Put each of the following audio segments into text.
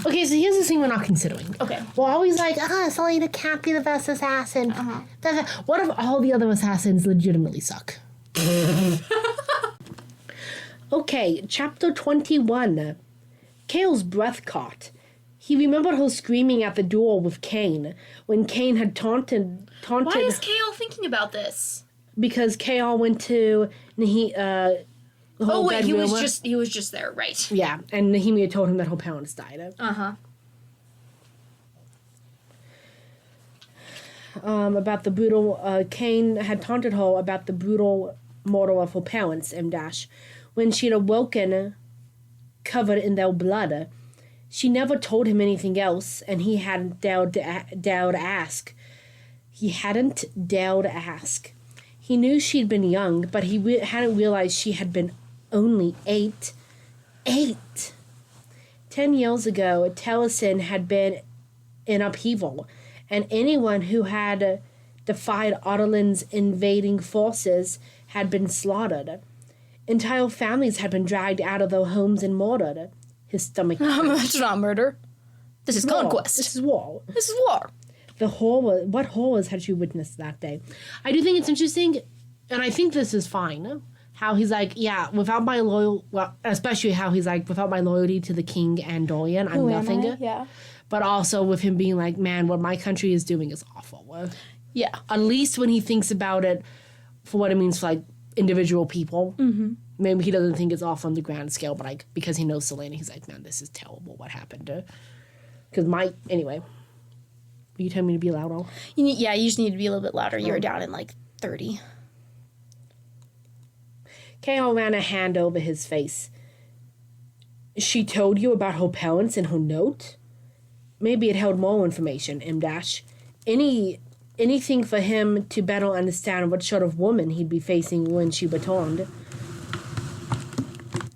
Okay, so here's the thing we're not considering. Okay. We're always like, Selena can't be the best assassin. What if all the other assassins legitimately suck? Okay, chapter 21. Kale's breath caught. He remembered her screaming at the door with Kane when Kane had taunted. Why is Kale thinking about this? Because Kale went to he was just there, right? Yeah, and Nehemia told him that her parents died. About the brutal. Kane had taunted her about the brutal murder of her parents. When she'd awoken, covered in their blood. She never told him anything else, and he hadn't dared to ask. He hadn't dared to ask. He knew she'd been young, but he hadn't realized she had been only 8. 8! 10 years ago, Taliesin had been in upheaval, and anyone who had defied Ottolin's invading forces had been slaughtered. Entire families had been dragged out of their homes and murdered. His stomach... That's not murder. This is conquest. This is war. This is war. What horrors had you witnessed that day? I do think it's interesting, and I think this is fine, how he's like, yeah, without my especially how he's like, without my loyalty to the king and Dorian, I'm nothing. Yeah. But also with him being like, man, what my country is doing is awful. Yeah. At least when he thinks about it for what it means for, like, individual people. Mm-hmm. Maybe he doesn't think it's awful on the grand scale, but, like, because he knows Selena, he's like, man, this is terrible what happened. Because anyway. Will you tell me to be louder? You just need to be a little bit louder. You were down in, 30. K.O. ran a hand over his face. She told you about her parents in her note? Maybe it held more information, M. Anything for him to better understand what sort of woman he'd be facing when she returned.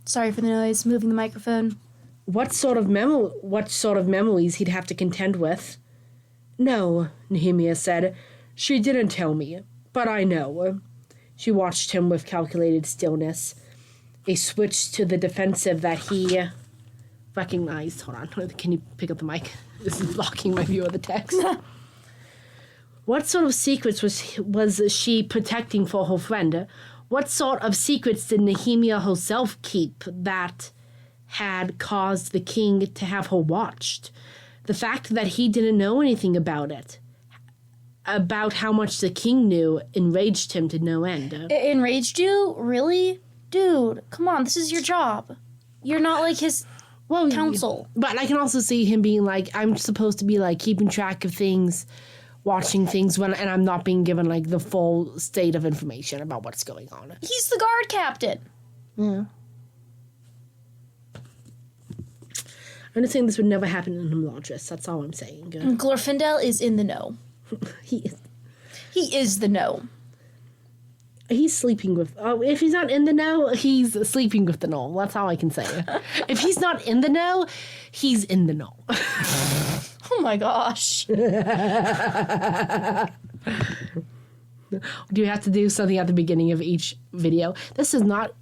Sorry for the noise. Moving the microphone. What sort of memories he'd have to contend with? No, Nehemia said. She didn't tell me, but I know. She watched him with calculated stillness. A switch to the defensive that he recognized. Hold on, can you pick up the mic? This is blocking my view of the text. What sort of secrets was she protecting for her friend? What sort of secrets did Nehemia herself keep that had caused the king to have her watched? The fact that he didn't know anything about it, about how much the king knew, enraged him to no end. Enraged you? Really? Dude, come on, this is your job. You're not like his counsel. But I can also see him being like, I'm supposed to be like keeping track of things, watching things, and I'm not being given like the full state of information about what's going on. He's the guard captain. Yeah. I'm just saying this would never happen in Himladris. That's all I'm saying. Glorfindel is in the know. He is the know. He's sleeping with... Oh, if he's not in the know, he's sleeping with the know. That's all I can say. If he's not in the know, he's in the know. Oh my gosh. Do you have to do something at the beginning of each video? This is not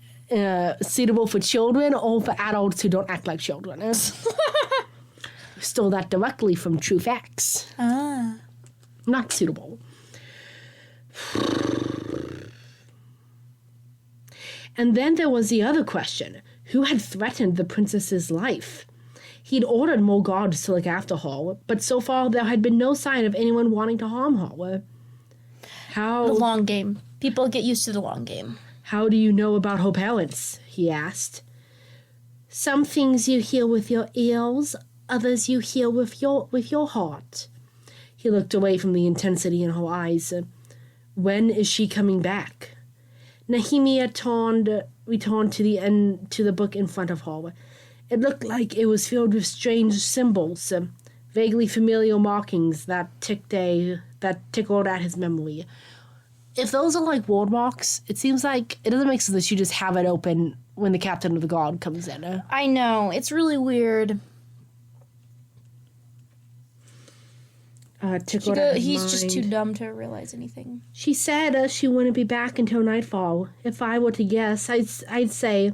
suitable for children or for adults who don't act like children. Stole that directly from True Facts. Not suitable. And then there was the other question. Who had threatened the princess's life? He'd ordered more guards to look after her, but so far there had been no sign of anyone wanting to harm her. How... The long game. People get used to the long game. How do you know about her parents? He asked. Some things you hear with your ears, others you hear with your heart. He looked away from the intensity in her eyes. When is she coming back? Nehemia returned to the book in front of her. It looked like it was filled with strange symbols, vaguely familiar markings that tickled at his memory. If those are like word marks, it seems like it doesn't make sense that you just have it open when the captain of the guard comes in. I know, it's really weird. He's just too dumb to realize anything. She said she wouldn't be back until nightfall. If I were to guess, I'd say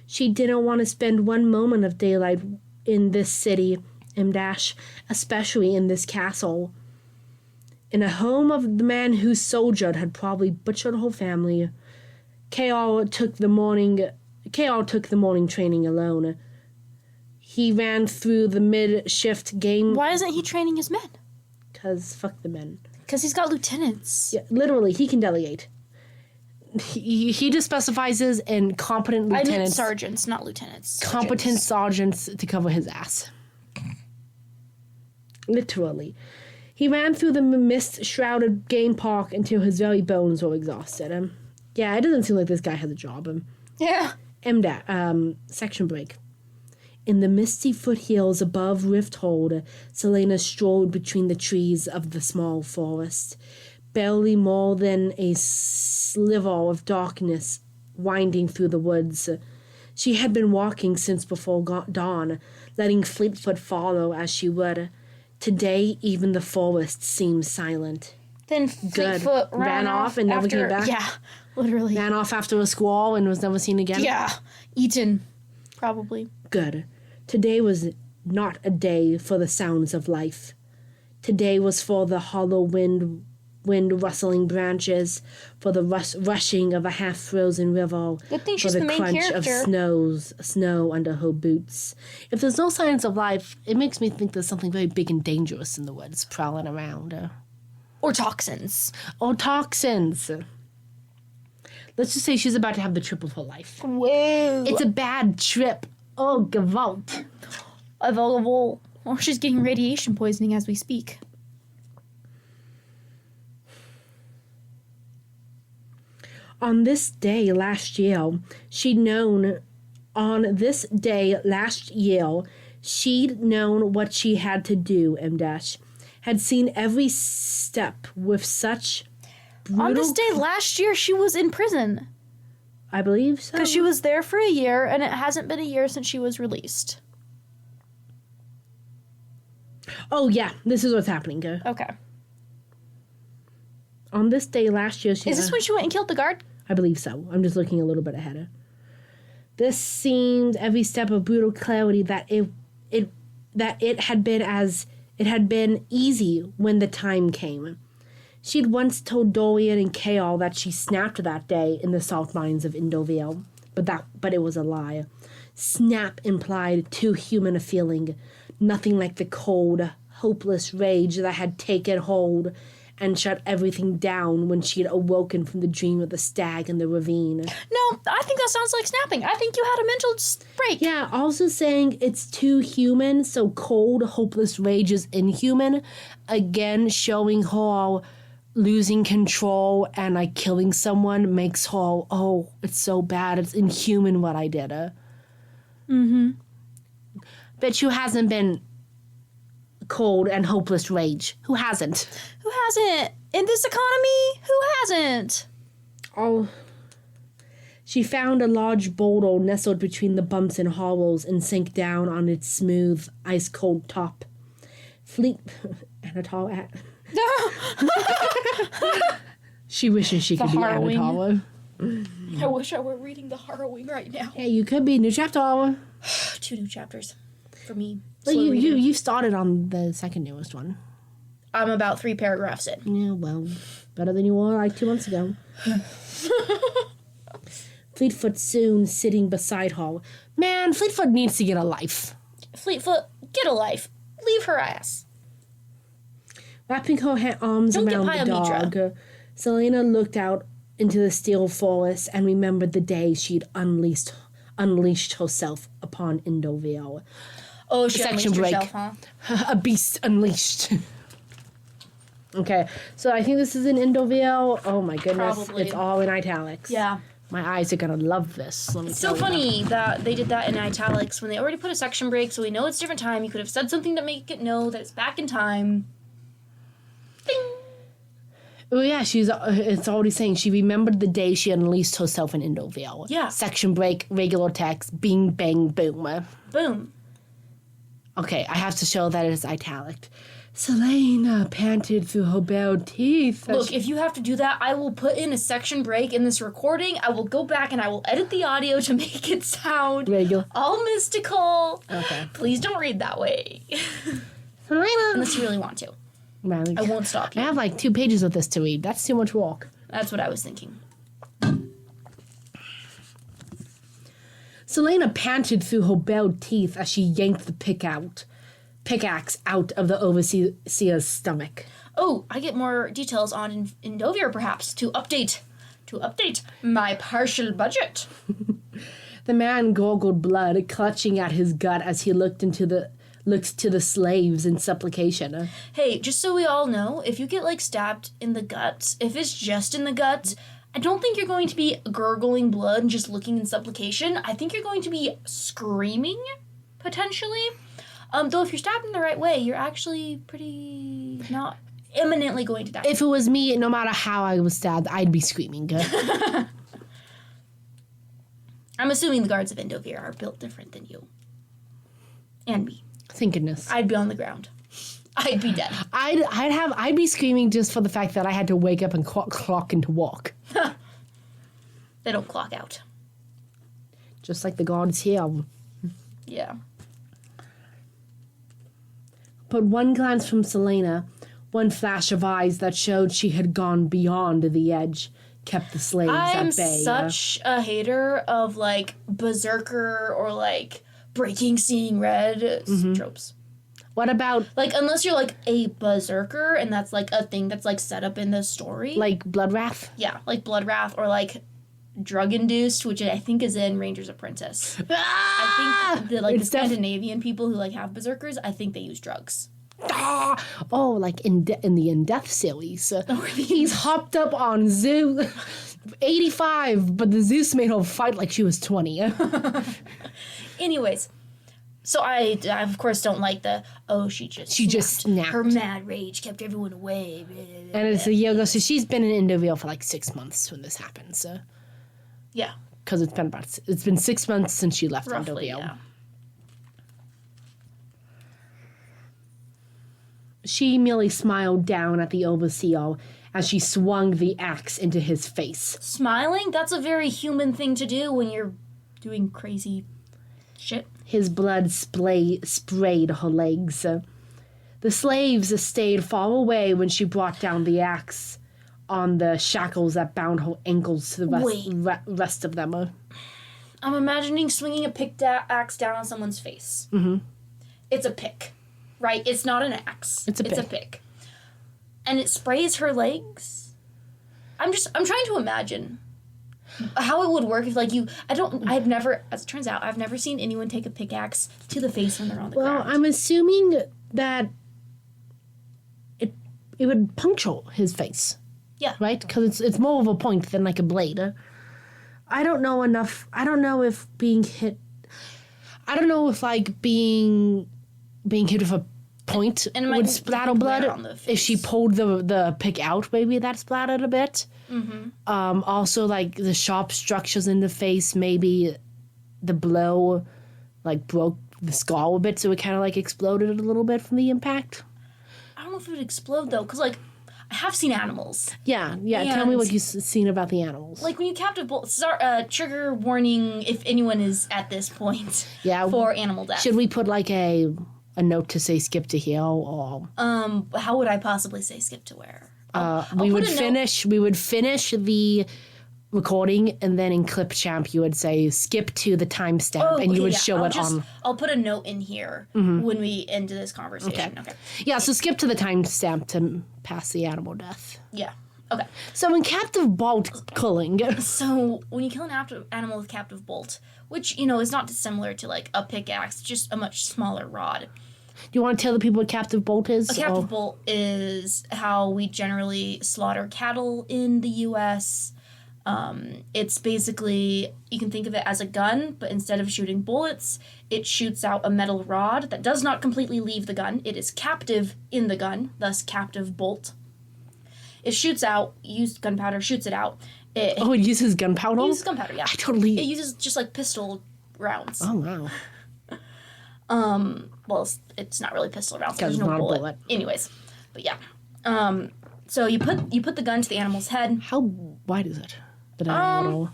she didn't want to spend one moment of daylight in this city M dash, especially in this castle. In a home of the man who soldiered had probably butchered the whole family. K.R. took the morning training alone. He ran through the mid-shift game. Why isn't he training his men? Because fuck the men. Because he's got lieutenants. Yeah, literally, he can delegate. He just specifies in competent lieutenants. I meant sergeants, not lieutenants. Competent sergeants to cover his ass. Literally. He ran through the mist-shrouded game park until his very bones were exhausted. Yeah, it doesn't seem like this guy has a job. Yeah. Section break. In the misty foothills above Rifthold, Selena strolled between the trees of the small forest. Barely more than a sliver of darkness winding through the woods. She had been walking since before dawn, letting Fleetfoot follow as she would. Today, even the forest seemed silent. Then Fleetfoot ran off and never after, came back? Yeah, literally. Ran off after a squall and was never seen again? Yeah, eaten, probably. Good. Today was not a day for the sounds of life. Today was for the hollow wind rustling branches, for the rushing of a half-frozen river, Good thing for she's the the main crunch character. of snow under her boots. If there's no signs of life, it makes me think there's something very big and dangerous in the woods prowling around. Or toxins. Or toxins. Let's just say she's about to have the trip of her life. Whoa. It's a bad trip. Oh, Gewalt. Available. Or she's getting radiation poisoning as we speak. On this day last year, she'd known what she had to do, M-Dash. Had seen every step with such brutal... On this day last year, she was in prison. I believe so. Because she was there for a year, and it hasn't been a year since she was released. Oh, yeah. This is what's happening. Okay. On this day last year... Is this when she went and killed the guard? I believe so. I'm just looking a little bit ahead. This seemed every step of brutal clarity that it had been easy when the time came. She'd once told Dorian and Kaol that she snapped that day in the salt mines of Indoville, but it was a lie. Snap implied too human a feeling, nothing like the cold, hopeless rage that had taken hold and shut everything down when she had awoken from the dream of the stag in the ravine. No, I think that sounds like snapping. I think you had a mental break. Yeah, also saying it's too human, so cold, hopeless rage is inhuman. Again, showing her losing control and like killing someone makes her, oh, it's so bad, it's inhuman what I did. Mm-hmm. Bet you hasn't been cold and hopeless rage. Who hasn't? Who hasn't? In this economy, who hasn't? Oh. She found a large boulder nestled between the bumps and hollows and sank down on its smooth, ice-cold top. And a tall hat. She wishes she could be Anatala. I wish I were reading The Harrowing right now. Yeah, you could be. New chapter. 2 new chapters for me. Well, you started on the second newest one. I'm about 3 paragraphs in. Yeah, well, better than you were like 2 months ago. Fleetfoot soon sitting beside her. Man, Fleetfoot needs to get a life. Fleetfoot, get a life. Leave her ass. Wrapping her arms around the dog, Selena looked out into the steel forest and remembered the day she'd unleashed herself upon Indoville. Oh, she unleashed herself, huh? A beast unleashed. Okay, so I think this is in Indoville. Oh my goodness, Probably. It's all in italics. Yeah. My eyes are gonna love this. Let me It's tell so you funny that they did that in italics when they already put a section break, so we know it's different time. You could have said something to make it know that it's back in time. Ding! Oh yeah, it's already saying she remembered the day she unleashed herself in Indoville. Yeah. Section break, regular text, bing, bang, boom. Boom. Okay, I have to show that it is italic. Selena panted through her bared teeth. Look, if you have to do that, I will put in a section break in this recording. I will go back and I will edit the audio to make it sound regular. all mystical. Okay. Please don't read that way. Selena. Unless you really want to. I won't stop you. I have like 2 pages of this to read. That's too much work. That's what I was thinking. Selena panted through her bared teeth as she yanked the pickaxe out of the overseer's stomach. Oh, I get more details on Indovir, perhaps, to update my partial budget. The man gurgled blood, clutching at his gut as he looked to the slaves in supplication. Hey, just so we all know, if you get, like, stabbed in the gut, if it's just in the gut, I don't think you're going to be gurgling blood and just looking in supplication. I think you're going to be screaming, potentially. Though if you're stabbed in the right way, you're actually pretty not imminently going to die. If it was me, no matter how I was stabbed, I'd be screaming. I'm assuming the guards of Indovir are built different than you. And me. Thank goodness. I'd be on the ground. I'd be dead. I'd be screaming just for the fact that I had to wake up and clock into walk. They don't clock out. Just like the guards here. Yeah. But one glance from Selena, one flash of eyes that showed she had gone beyond the edge, kept the slaves at bay. I'm such a hater of, like, berserker or, like, breaking, seeing red tropes. What about... Like, unless you're, like, a berserker, and that's, like, a thing that's, like, set up in the story. Like Blood Wrath? Yeah, like Blood Wrath, or, like, drug-induced, which I think is in Ranger's Apprentice. I think, the Scandinavian people who, like, have berserkers, I think they use drugs. Oh, like in the In Death series. He's hopped up on Zeus... 85, but the Zeus made her fight like she was 20. Anyways... So I of course don't like she just snapped. Her mad rage kept everyone away. And it's a year ago, so she's been in Indoville for like 6 months when this happened. So yeah, because it's been 6 months since she left Indoville. Yeah. She merely smiled down at the overseer as she swung the axe into his face. Smiling? That's a very human thing to do when you're doing crazy shit. His blood sprayed her legs. The slaves stayed far away when she brought down the axe on the shackles that bound her ankles to the rest of them. I'm imagining swinging a pickaxe down on someone's face. Mm-hmm. It's a pick, right? It's not an axe. It's a pick. And it sprays her legs? I'm trying to imagine how it would work if, like, as it turns out, I've never seen anyone take a pickaxe to the face when they're on the ground. Well, I'm assuming that it would puncture his face. Yeah. Right? Because it's more of a point than, like, a blade. I don't know enough. I don't know if being hit... I don't know if, like, being hit with a point would splatter blood. If she pulled the pick out, maybe that splattered a bit. Mm-hmm. Also, like, the sharp structures in the face, maybe the blow, like, broke the skull a bit, so it kind of, like, exploded a little bit from the impact. I don't know if it would explode, though, because, like, I have seen animals. Yeah. Tell me what you've seen about the animals. Like, when you captive bolt... trigger warning if anyone is at this point for animal death. Should we put, like, a note to say skip to here, or... How would I possibly say skip to where? We would finish the recording, and then in Clip Champ you would say skip to the timestamp, and you would show it on... I'll put a note in here when we end this conversation. Okay. Yeah, so skip to the timestamp to pass the animal death. Yeah. Okay. So in captive bolt culling... So when you kill an animal with captive bolt, which, is not dissimilar to, like, a pickaxe, just a much smaller rod. Do you want to tell the people what captive bolt is? A captive bolt is how we generally slaughter cattle in the U.S. It's basically, you can think of it as a gun, but instead of shooting bullets, it shoots out a metal rod that does not completely leave the gun. It is captive in the gun, thus captive bolt. It shoots out, used gunpowder shoots it out. It uses gunpowder? It uses gunpowder, yeah. It uses just, like, pistol rounds. Oh, wow. well, it's not really pistol rounds. So there's Because no it's not a bullet. bullet. Anyways, but yeah. So you put the gun to the animal's head. How wide is it? The diagonal.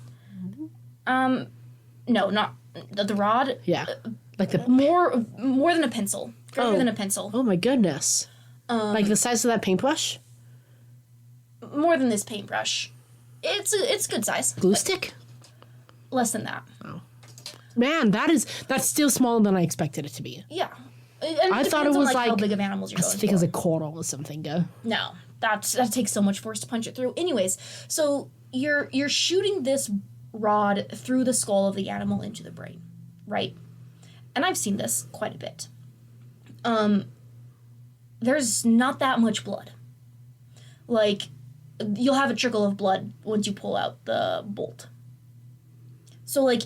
No, not the rod. Yeah. Like the... More than a pencil. Greater than a pencil. Oh my goodness. Like the size of that paintbrush? More than this paintbrush. It's good size. Glue stick? Less than that. Oh. Man, that's still smaller than I expected it to be. Yeah. And I thought it was like how like big of animals you're as going thick for. as a quarter or something. No, that takes so much force to punch it through. Anyways, so you're shooting this rod through the skull of the animal into the brain, right? And I've seen this quite a bit. There's not that much blood. Like, you'll have a trickle of blood once you pull out the bolt. So, like,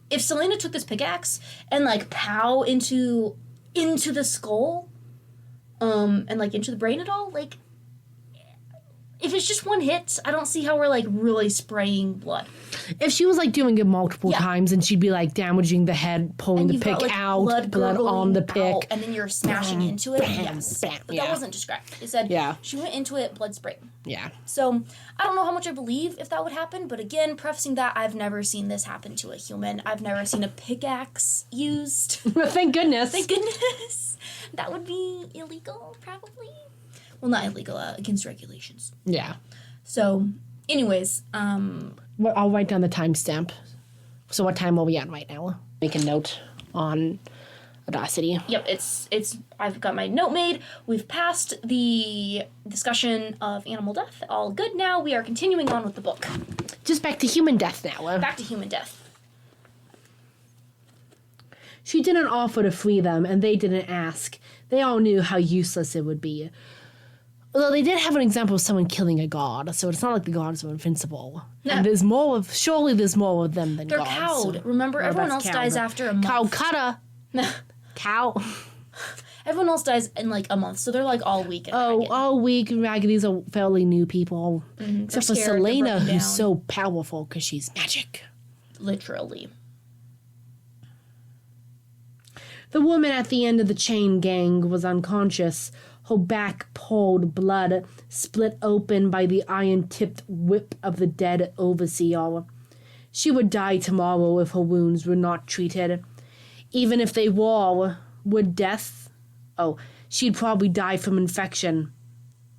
if Selena took this pickaxe and, like, pow into the skull, and, like, into the brain at all, like, if it's just one hit, I don't see how we're, like, really spraying blood. If she was, like, doing it multiple times and she'd be, like, damaging the head, pulling the pick out, blood on the pick. And then you're smashing into it. Yes. Bam, But that wasn't described. They said she went into it, blood sprayed. Yeah. So, I don't know how much I believe if that would happen, but again, prefacing that, I've never seen this happen to a human. I've never seen a pickaxe used. Thank goodness. Thank goodness. That would be illegal, probably. Well, not illegal, against regulations. Yeah. So, anyways, Well, I'll write down the timestamp. So what time are we at right now? Make a note on Audacity. Yep, it's. I've got my note made. We've passed the discussion of animal death. All good now. We are continuing on with the book. Just back to human death now. Back to human death. She didn't offer to free them, and they didn't ask. They all knew how useless it would be. Although they did have an example of someone killing a god, so it's not like the gods were invincible. No. And surely there's more of them than They're gods. cowed. Remember, everyone else dies after a month. Cow cutter. Cow. Everyone else dies in like a month, so they're like all weak and ragged. All weak and ragged. These are fairly new people. Except for They're scared, Selena, they're broken who's down. so powerful because she's magic. Literally. The woman at the end of the chain gang was unconscious, her back pulled, blood split open by the iron-tipped whip of the dead overseer. She would die tomorrow if her wounds were not treated. Even if they were, would death? Oh, she'd probably die from infection.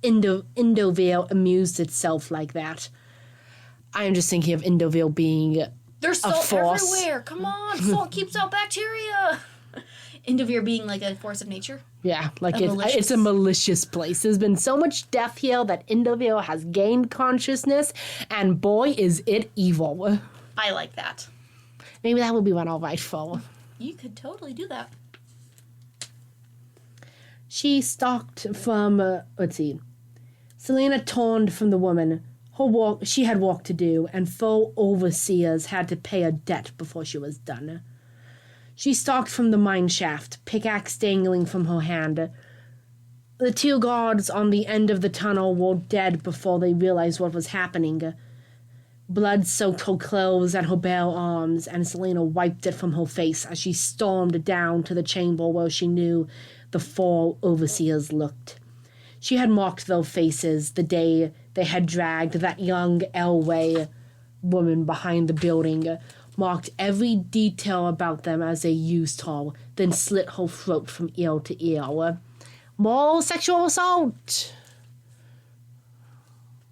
Indovale amused itself like that. I am just thinking of Indovale being There's salt force. everywhere. Come on, salt keeps out bacteria. Indovere being like a force of nature. Yeah, like Malicious. it's a malicious place. There's been so much death here that Indovale has gained consciousness, and boy, is it evil. I like that. Maybe that would be one I'll write for. You could totally do that. She stalked from, let's see. Selena turned from the woman. She had work to do, and 4 overseers had to pay a debt before she was done. She stalked from the mine shaft, pickaxe dangling from her hand. The 2 guards on the end of the tunnel were dead before they realized what was happening. Blood soaked her clothes and her bare arms, and Selena wiped it from her face as she stormed down to the chamber where she knew the 4 overseers looked. She had marked their faces the day they had dragged that young Elway woman behind the building, marked every detail about them as they used her, then slit her throat from ear to ear. More sexual assault!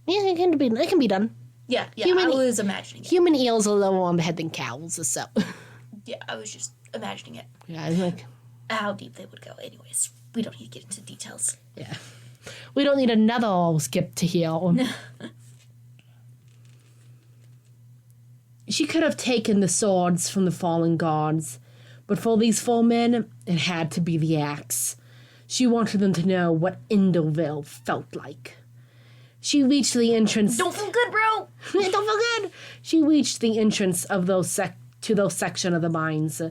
Yeah, it can be done. Yeah, Human- I was imagining it. Human eels are lower on the head than cows, so. Yeah, I was just imagining it. Yeah, it's like, How deep they would go. Anyways, we don't need to get into details. yeah. We don't need another skip to heal. She could have taken the swords from the fallen gods, but for these 4 men, it had to be the axe. She wanted them to know what Indovale felt like. She reached the entrance. Don't feel good, bro! Don't feel good! She reached the entrance of those section of the mines.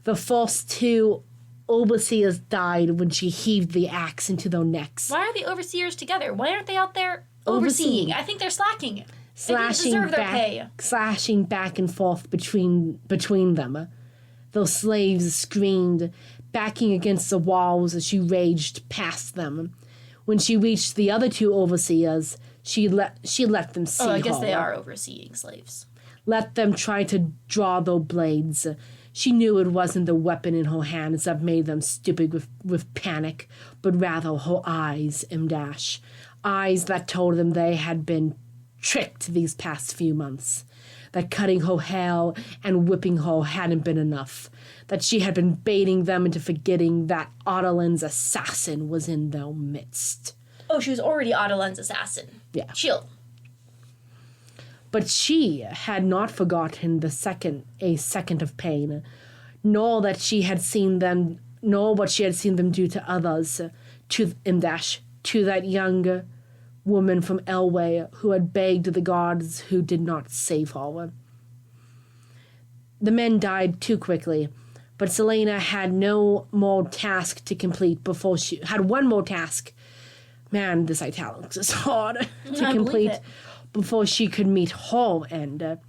The first 2 overseers died when she heaved the axe into their necks. Why are the overseers together? Why aren't they out there Overseeing. overseeing? I think they're slacking. They didn't deserve their pay. Slashing back and forth between them. Those slaves screamed, backing against the walls as she raged past them. When she reached the other two overseers, she let them see her. Oh, I guess they are overseeing slaves. Let them try to draw their blades. She knew it wasn't the weapon in her hands that made them stupid with panic, but rather her eyes, M-dash. Eyes that told them they had been tricked these past few months. That cutting her hair and whipping her hadn't been enough. That she had been baiting them into forgetting that Ottolin's assassin was in their midst. Oh, she was already Ottolin's assassin. Yeah. Chill. But she had not forgotten a second of pain, nor what she had seen them do to others, to that young woman from Elway who had begged the gods who did not save her. The men died too quickly, but Selena had no more task to complete before she had one more task. Man, this italics is hard to complete before she could meet her end.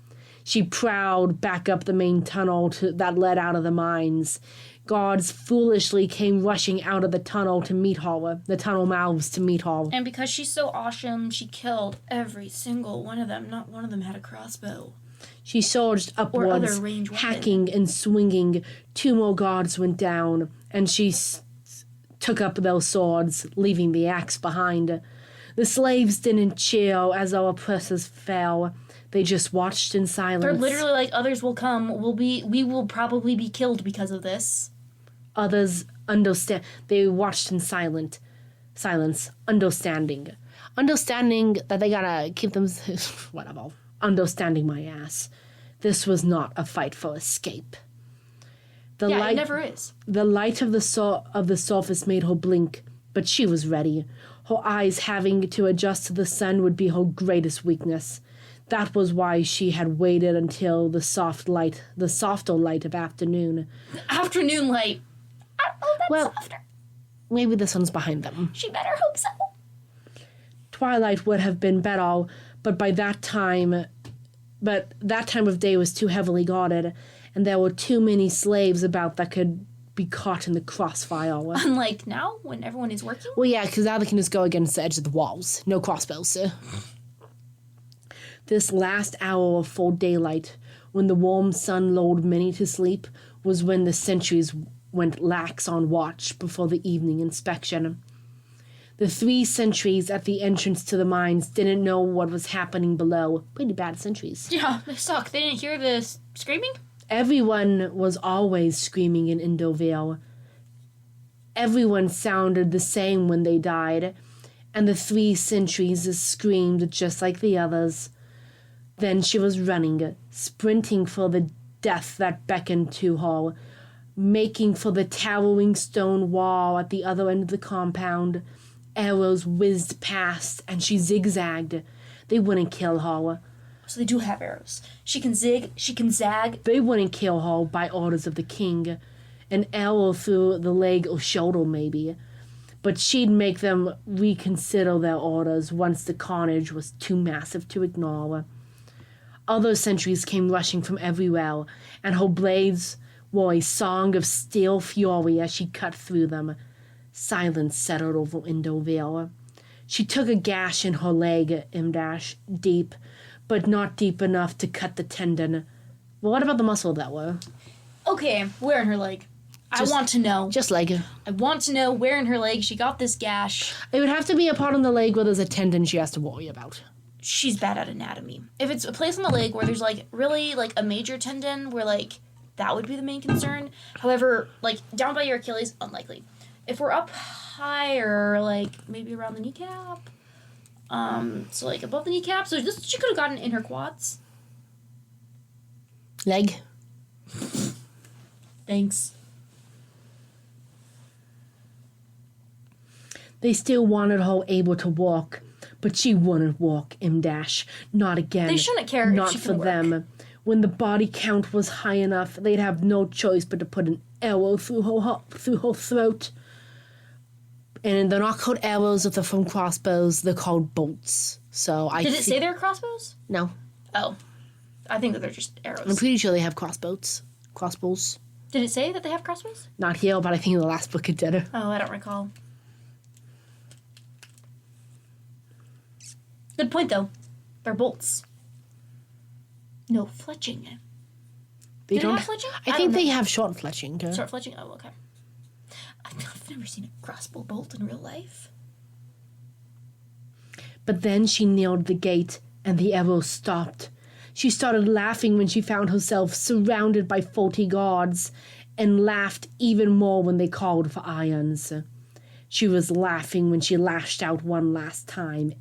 She prowled back up the main tunnel that led out of the mines. Guards foolishly came rushing out of the tunnel to meet her, the tunnel mouths to meet her. And because she's so awesome, she killed every single one of them. Not one of them had a crossbow. She surged upwards, hacking and swinging. Two more guards went down, and she took up those swords, leaving the axe behind. The slaves didn't cheer as our oppressors fell. They just watched in silence. They're literally like, others will come. We will probably be killed because of this. Others understand. They watched in silence, understanding that they gotta keep them. Whatever. Understanding my ass. This was not a fight for escape. It never is. The light of the surface made her blink, but she was ready. Her eyes having to adjust to the sun would be her greatest weakness. That was why she had waited until the softer light of afternoon. Afternoon light. I don't know if that's softer. Maybe the sun's behind them. She better hope so. Twilight would have been better, but that time of day was too heavily guarded, and there were too many slaves about that could be caught in the crossfire. Unlike now, when everyone is working? Well, yeah, because now they can just go against the edge of the walls. No crossbows. This last hour of full daylight, when the warm sun lulled many to sleep, was when the sentries went lax on watch before the evening inspection. The 3 sentries at the entrance to the mines didn't know what was happening below. Pretty bad sentries. Yeah, they suck. They didn't hear the screaming? Everyone was always screaming in Indovale. Everyone sounded the same when they died, and the 3 sentries screamed just like the others. Then she was running, sprinting for the death that beckoned to her, making for the towering stone wall at the other end of the compound. Arrows whizzed past, and she zigzagged. They wouldn't kill her. So they do have arrows. She can zig, she can zag. They wouldn't kill her by orders of the king. An arrow through the leg or shoulder, maybe. But she'd make them reconsider their orders once the carnage was too massive to ignore. Other sentries came rushing from everywhere, and her blades were a song of steel fury as she cut through them. Silence settled over Indovale. She took a gash in her leg, M-dash, deep, but not deep enough to cut the tendon. Well, what about the muscle that were? Okay, where in her leg? I want to know. Just leg. I want to know where in her leg she got this gash. It would have to be a part on the leg where there's a tendon she has to worry about. She's bad at anatomy. If it's a place on the leg where there's, really, a major tendon where, that would be the main concern. However, down by your Achilles, unlikely. If we're up higher, maybe around the kneecap, so, above the kneecap, so she could have gotten in her quads. Leg. Thanks. They still wanted her able to walk, but she wouldn't walk, M-dash. Not again. They shouldn't care Not if she for can work. them. When the body count was high enough, they'd have no choice but to put an arrow through her throat. And they're not called arrows if they're from crossbows. They're called bolts. So Did it say they were crossbows? No. Oh. I think that they're just arrows. I'm pretty sure they have crossbows. Crossbows. Did it say that they have crossbows? Not here, but I think in the last book it did. Oh, I don't recall. Good point, though. They're bolts. No fletching. They Did don't it have fletching? I think they have short fletching. Short fletching? Oh, okay. I've never seen a crossbow bolt in real life. But then she nailed the gate, and the arrow stopped. She started laughing when she found herself surrounded by 40 guards, and laughed even more when they called for irons. She was laughing when she lashed out one last time,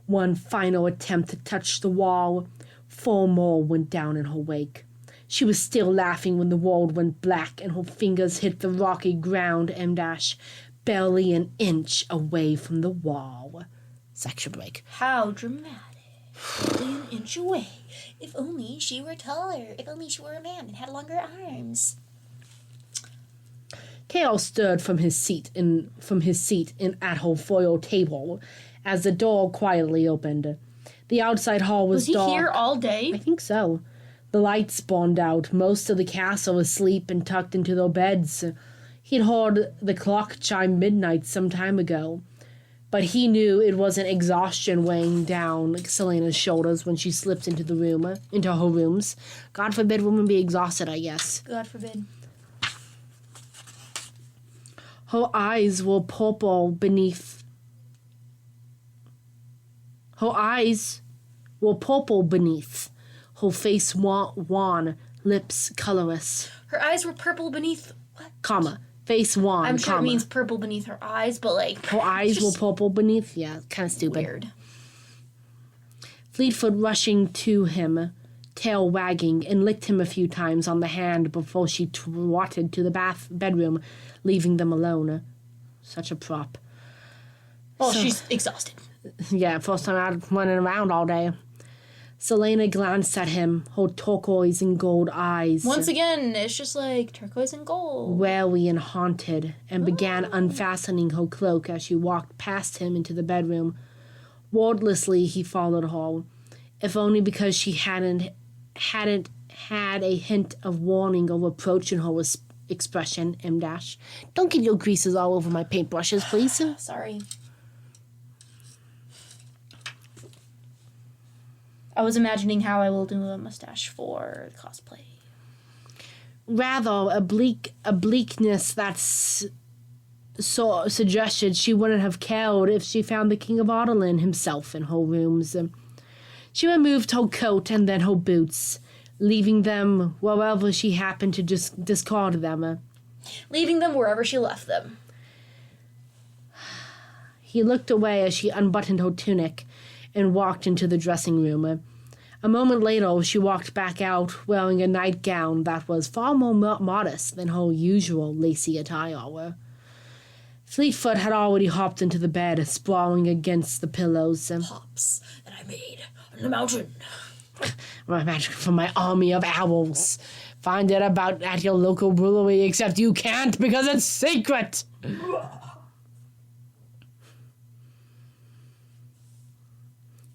one final attempt to touch the wall. 4 more went down in her wake. She was still laughing when the world went black and her fingers hit the rocky ground, barely an inch away from the wall. Section break. How dramatic. Barely an inch away. If only she were taller. If only she were a man and had longer arms. Kale stirred from his seat at her foil table as the door quietly opened. The outside hall was dark. Was he here all day? I think so. The lights burned out, most of the castle asleep and tucked into their beds. He'd heard the clock chime midnight some time ago, but he knew it wasn't exhaustion weighing down Selena's shoulders when she slipped into her rooms. God forbid women be exhausted, I guess. God forbid. Her eyes were purple beneath her face wan, lips colorless. Her eyes were purple beneath what? Comma. Face wan, I'm sure comma. it means purple beneath her eyes, but like... Her eyes were purple beneath? Yeah, kind of stupid. Weird. Fleetfoot rushing to him, tail wagging, and licked him a few times on the hand before she trotted to the bedroom, leaving them alone. Such a prop. Well, she's exhausted. Yeah, first time out running around all day. Selena glanced at him, her turquoise and gold eyes. Once again, it's just like turquoise and gold. Wary and haunted, and began unfastening her cloak as she walked past him into the bedroom. Wordlessly, he followed her, if only because she hadn't had a hint of warning or reproach in her expression, Don't get your greases all over my paintbrushes, please. Sorry. I was imagining how I will do a mustache for cosplay. Rather, a bleakness that's so suggested she wouldn't have cared if she found the King of Ardalan himself in her rooms. She removed her coat and then her boots, leaving them wherever she happened to just discard them. Leaving them wherever she left them. He looked away as she unbuttoned her tunic and walked into the dressing room. A moment later, she walked back out wearing a nightgown that was far more modest than her usual lacy attire. Fleetfoot had already hopped into the bed, sprawling against the pillows. Hops that I made on the mountain. My magic from my army of owls. Find it at your local brewery, except you can't because it's secret.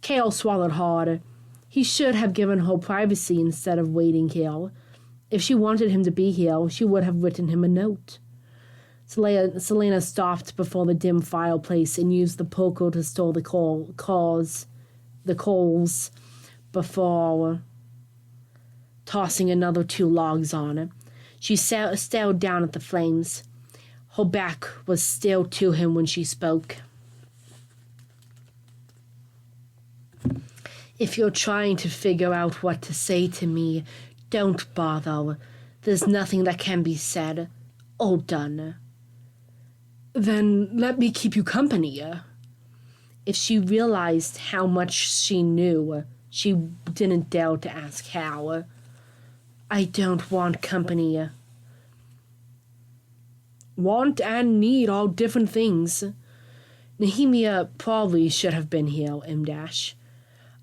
Kale swallowed hard. He should have given her privacy instead of waiting here. If she wanted him to be here, she would have written him a note. Selena stopped before the dim fireplace and used the poker to stir the coals before tossing another 2 logs on. She stared down at the flames. Her back was still to him when she spoke. If you're trying to figure out what to say to me, don't bother. There's nothing that can be said or done. Then let me keep you company. If she realized how much she knew, she didn't dare to ask how. I don't want company. Want and need are different things. Nehemia probably should have been here,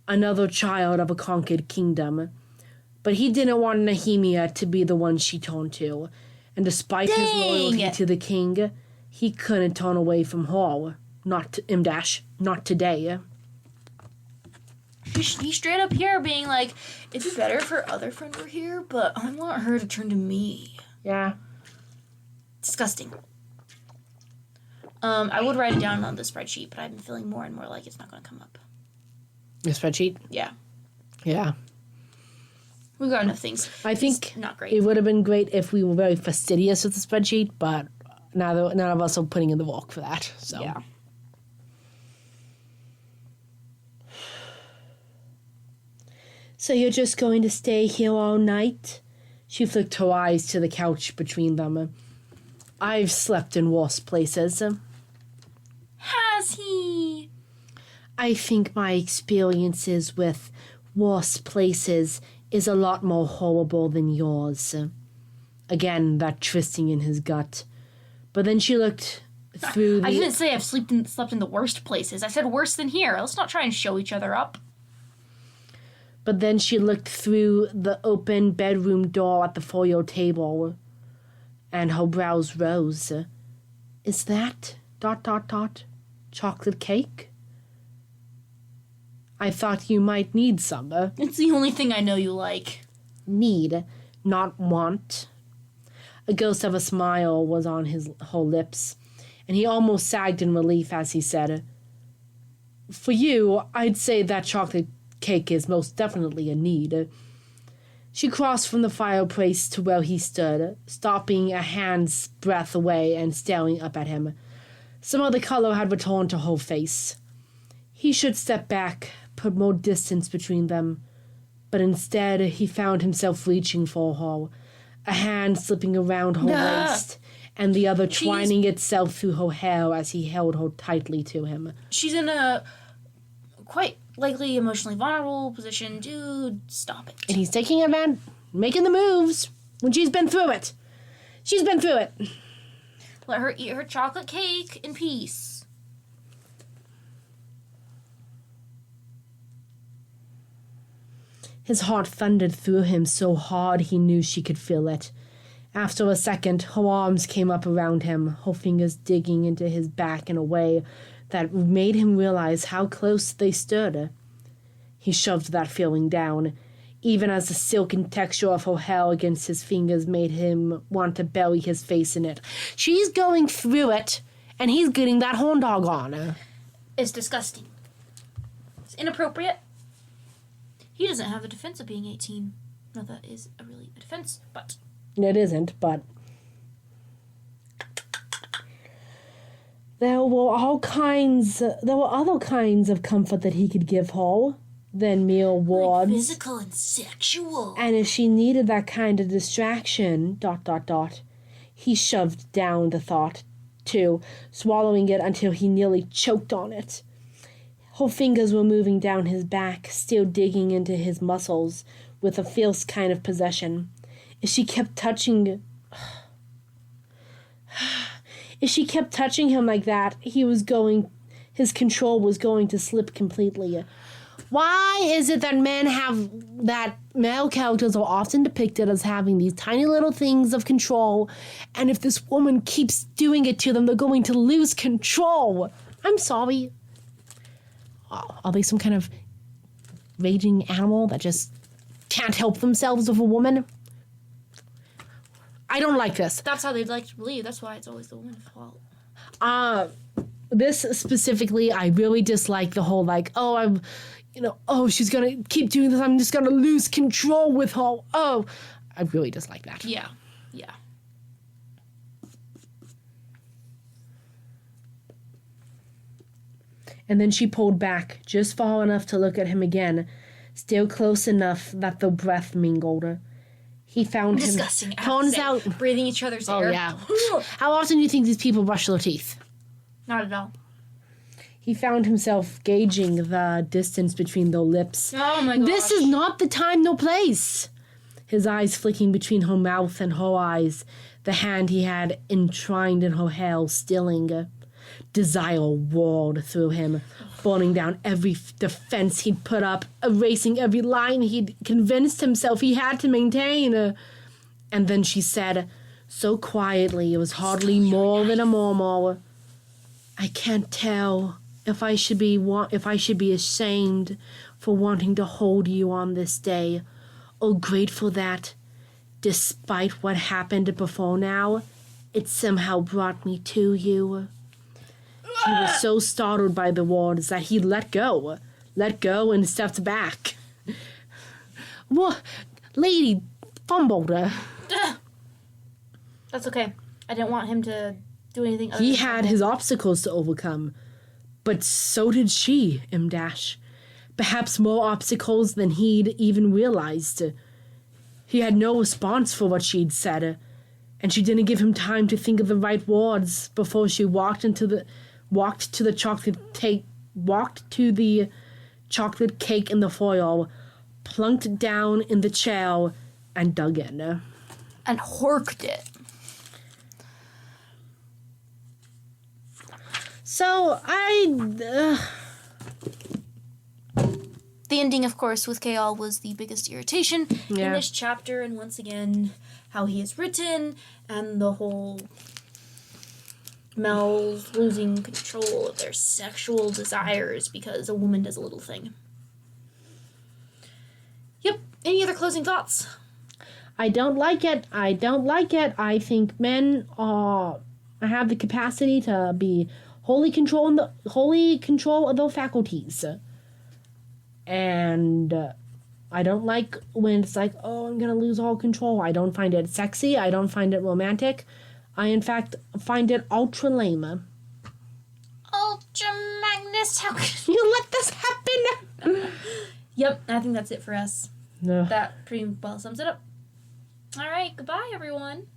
another child of a conquered kingdom. But he didn't want Nehemia to be the one she turned to, and despite his loyalty to the king, he couldn't turn away from her. Not today. He's straight up here being like, it'd be better if her other friend were here, but I want her to turn to me. Yeah. Disgusting. I would write it down on the spreadsheet, but I'm feeling more and more like it's not going to come up. The spreadsheet? Yeah. Yeah. We got enough things. I think not great. it would have been great if we were very fastidious with the spreadsheet, but none of us are putting in the work for that. So. Yeah. So you're just going to stay here all night? She flicked her eyes to the couch between them. I've slept in worse places. Has he? I think my experiences with worse places is a lot more horrible than yours. Again, that twisting in his gut. But then she looked through the... I didn't say I've slept in the worst places. I said worse than here. Let's not try and show each other up. But then she looked through the open bedroom door at the foyer table, and her brows rose. Is that... ... chocolate cake? I thought you might need some. It's the only thing I know you like. Need, not want. A ghost of a smile was on his whole lips, and he almost sagged in relief as he said, For you, I'd say that chocolate cake is most definitely a need. She crossed from the fireplace to where he stood, stopping a hand's breadth away and staring up at him. Some of the color had returned to her face. He should step back, put more distance between them, but instead he found himself reaching for her, a hand slipping around her waist, and the other twining itself through her hair as he held her tightly to him. She's in a quite likely emotionally vulnerable position. Dude, stop it. And he's taking advantage, making the moves when she's been through it. She's been through it. Let her eat her chocolate cake in peace. His heart thundered through him so hard he knew she could feel it. After a second, her arms came up around him, her fingers digging into his back in a way that made him realize how close they stood. He shoved that feeling down, even as the silken texture of her hair against his fingers made him want to bury his face in it. She's going through it, and he's getting that horn dog on her. It's disgusting. It's inappropriate. He doesn't have the defense of being 18. No, that is really a defense, but... It isn't, but... There were other kinds of comfort that he could give her than mere words. Like physical and sexual. And if she needed that kind of distraction, ... He shoved down the thought, too, swallowing it until he nearly choked on it. Her fingers were moving down his back, still digging into his muscles with a fierce kind of possession. If she kept touching him like that, his control was going to slip completely. Why is it that male characters are often depicted as having these tiny little things of control, and if this woman keeps doing it to them, they're going to lose control? I'm sorry. Are they some kind of raging animal that just can't help themselves with a woman? I don't like this. That's how they'd like to believe. That's why it's always the woman's fault. This specifically, I really dislike the whole she's gonna keep doing this. I'm just gonna lose control with her. Oh, I really dislike that. Yeah. And then she pulled back, just far enough to look at him again, still close enough that the breath mingled. He found disgusting. him. Turns out, breathing each other's air. Oh yeah. How often do you think these people brush their teeth? Not at all. He found himself gauging the distance between their lips. Oh my gosh. This is not the time nor place. His eyes flicking between her mouth and her eyes, the hand he had entwined in her hair stilling. Desire roared through him, burning down every defense he'd put up, erasing every line he'd convinced himself he had to maintain. And then she said, so quietly it was hardly more than a murmur, I can't tell if I should be ashamed for wanting to hold you on this day. Oh, grateful that, despite what happened before now, it somehow brought me to you. He was so startled by the words that he let go and stepped back. What? Lady fumbled. That's okay. I didn't want him to do anything other He than had fumble. his obstacles to overcome, but so did she, M Dash. Perhaps more obstacles than he'd even realized. He had no response for what she'd said, and she didn't give him time to think of the right words before she walked to the chocolate cake in the foil, plunked down in the chair, and dug in. And horked it. So, The ending, of course, with Kale was the biggest irritation in this chapter, and once again, how he is written, and the whole males losing control of their sexual desires because a woman does a little thing. Yep. Any other closing thoughts? I don't like it. I think men have the capacity to be wholly control of their faculties. And I don't like when it's like, oh, I'm going to lose all control. I don't find it sexy. I don't find it romantic. I, in fact, find it ultra lame. Ultra Magnus, how could You let this happen? Yep, I think that's it for us. No. That pretty well sums it up. All right, goodbye, everyone.